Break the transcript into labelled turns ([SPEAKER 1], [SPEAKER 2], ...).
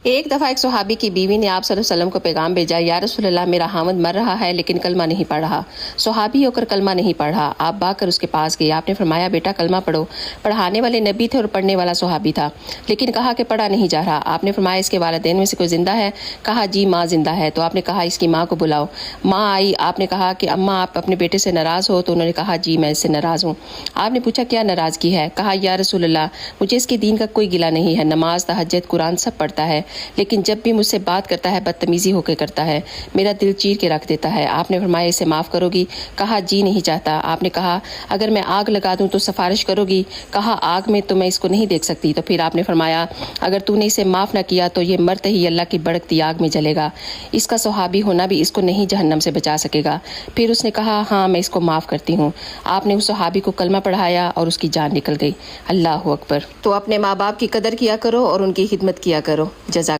[SPEAKER 1] ایک دفعہ ایک صحابی کی بیوی نے آپ صلی اللہ علیہ وسلم کو پیغام بھیجا، یا رسول اللہ میرا خاوند مر رہا ہے لیکن کلمہ نہیں پڑھ رہا۔ صحابی ہو کر کلمہ نہیں پڑھا۔ آپ بھاگ کر اس کے پاس گئے۔ آپ نے فرمایا بیٹا کلمہ پڑھو۔ پڑھانے والے نبی تھے اور پڑھنے والا صحابی تھا، لیکن کہا کہ پڑھا نہیں جا رہا۔ آپ نے فرمایا اس کے والدین میں سے کوئی زندہ ہے؟ کہا جی ماں زندہ ہے۔ تو آپ نے کہا اس کی ماں کو بلاؤ۔ ماں آئی۔ آپ نے کہا کہ اماں آپ اپنے بیٹے سے ناراض ہو؟ تو انہوں نے کہا جی میں اس سے ناراض ہوں۔ آپ نے پوچھا کیا ناراضگی ہے؟ کہا یا رسول اللہ مجھے اس کے دین کا کوئی گلہ نہیں ہے، نماز تہجد قرآن سب پڑھتا ہے، لیکن جب بھی مجھ سے بات کرتا ہے بدتمیزی ہو کے کرتا ہے، میرا دل چیر کے رکھ دیتا ہے۔ آپ نے فرمایا اسے معاف کرو گی؟ کہا جی نہیں چاہتا۔ آپ نے کہا اگر میں آگ لگا دوں تو سفارش کرو گی؟ کہا آگ میں تو میں اس کو نہیں دیکھ سکتی۔ تو پھر آپ نے فرمایا اگر تو نے اسے معاف نہ کیا تو یہ مرتے ہی اللہ کی بھڑکتی آگ میں جلے گا، اس کا صحابی ہونا بھی اس کو نہیں جہنم سے بچا سکے گا۔ پھر اس نے کہا ہاں میں اس کو معاف کرتی ہوں۔ آپ نے اس صحابی کو کلمہ پڑھایا اور اس کی جان نکل گئی۔ اللہ اکبر۔ تو اپنے ماں باپ کی قدر کیا کرو اور ان کی خدمت کیا کرو۔